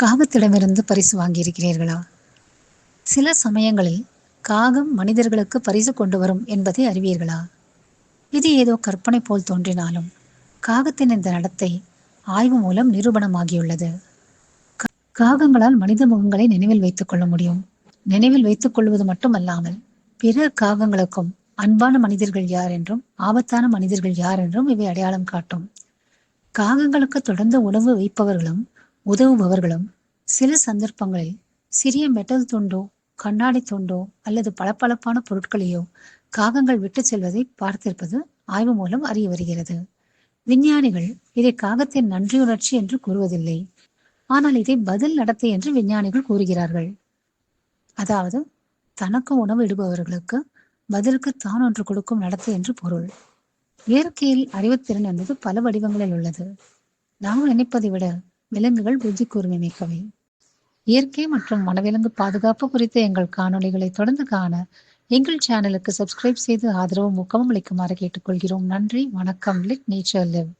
காகத்திடமிருந்து பரிசு வாங்கியிருக்கிறீர்களா? சில சமயங்களில் காகம் மனிதர்களுக்கு பரிசு கொண்டு வரும் என்பதை அறிவீர்களா? இது ஏதோ கற்பனை போல் தோன்றினாலும் காகத்தின் இந்த நடத்தை ஆய்வு மூலம் நிரூபணமாகியுள்ளது. காகங்களால் மனித முகங்களை நினைவில் வைத்துக் கொள்ள முடியும். நினைவில் வைத்துக் கொள்வது மட்டுமல்லாமல் பிற காகங்களுக்கும் அன்பான மனிதர்கள் யார் என்றும் ஆபத்தான மனிதர்கள் யார் என்றும் இவை அடையாளம் காட்டும். காகங்களுக்கு தொடர்ந்து உணவு வைப்பவர்களும் உதவுபவர்களும் சில சந்தர்ப்பங்களில் சிறிய மெட்டல் துண்டோ கண்ணாடி துண்டோ அல்லது பளபளப்பான பொருட்களையோ காகங்கள் விட்டு செல்வதை பார்த்திருப்பது ஆய்வு மூலம் அறிய வருகிறது. விஞ்ஞானிகள் இதை காகத்தின் நன்றியுணர்ச்சி என்று கூறுவதில்லை, ஆனால் இதை பதில் நடத்தை என்று விஞ்ஞானிகள் கூறுகிறார்கள். அதாவது தனக்கு உணவு இடுபவர்களுக்கு பதிலுக்கு தான் ஒன்று கொடுக்கும் நடத்தை என்று பொருள். இயற்கையில் அறிவுத்திறன் என்பது பல வடிவங்களில் உள்ளது. நாம் நினைப்பதை விட விலங்குகள் புத்தி கூர்மை மிக்கவை. இயற்கை மற்றும் வனவிலங்கு பாதுகாப்பு குறித்த எங்கள் காணொளிகளை தொடர்ந்து காண எங்கள் சேனலுக்கு சப்ஸ்கிரைப் செய்து ஆதரவும் ஊக்கமும் அளிக்குமாறு கேட்டுக்கொள்கிறோம். நன்றி, வணக்கம். Let nature live.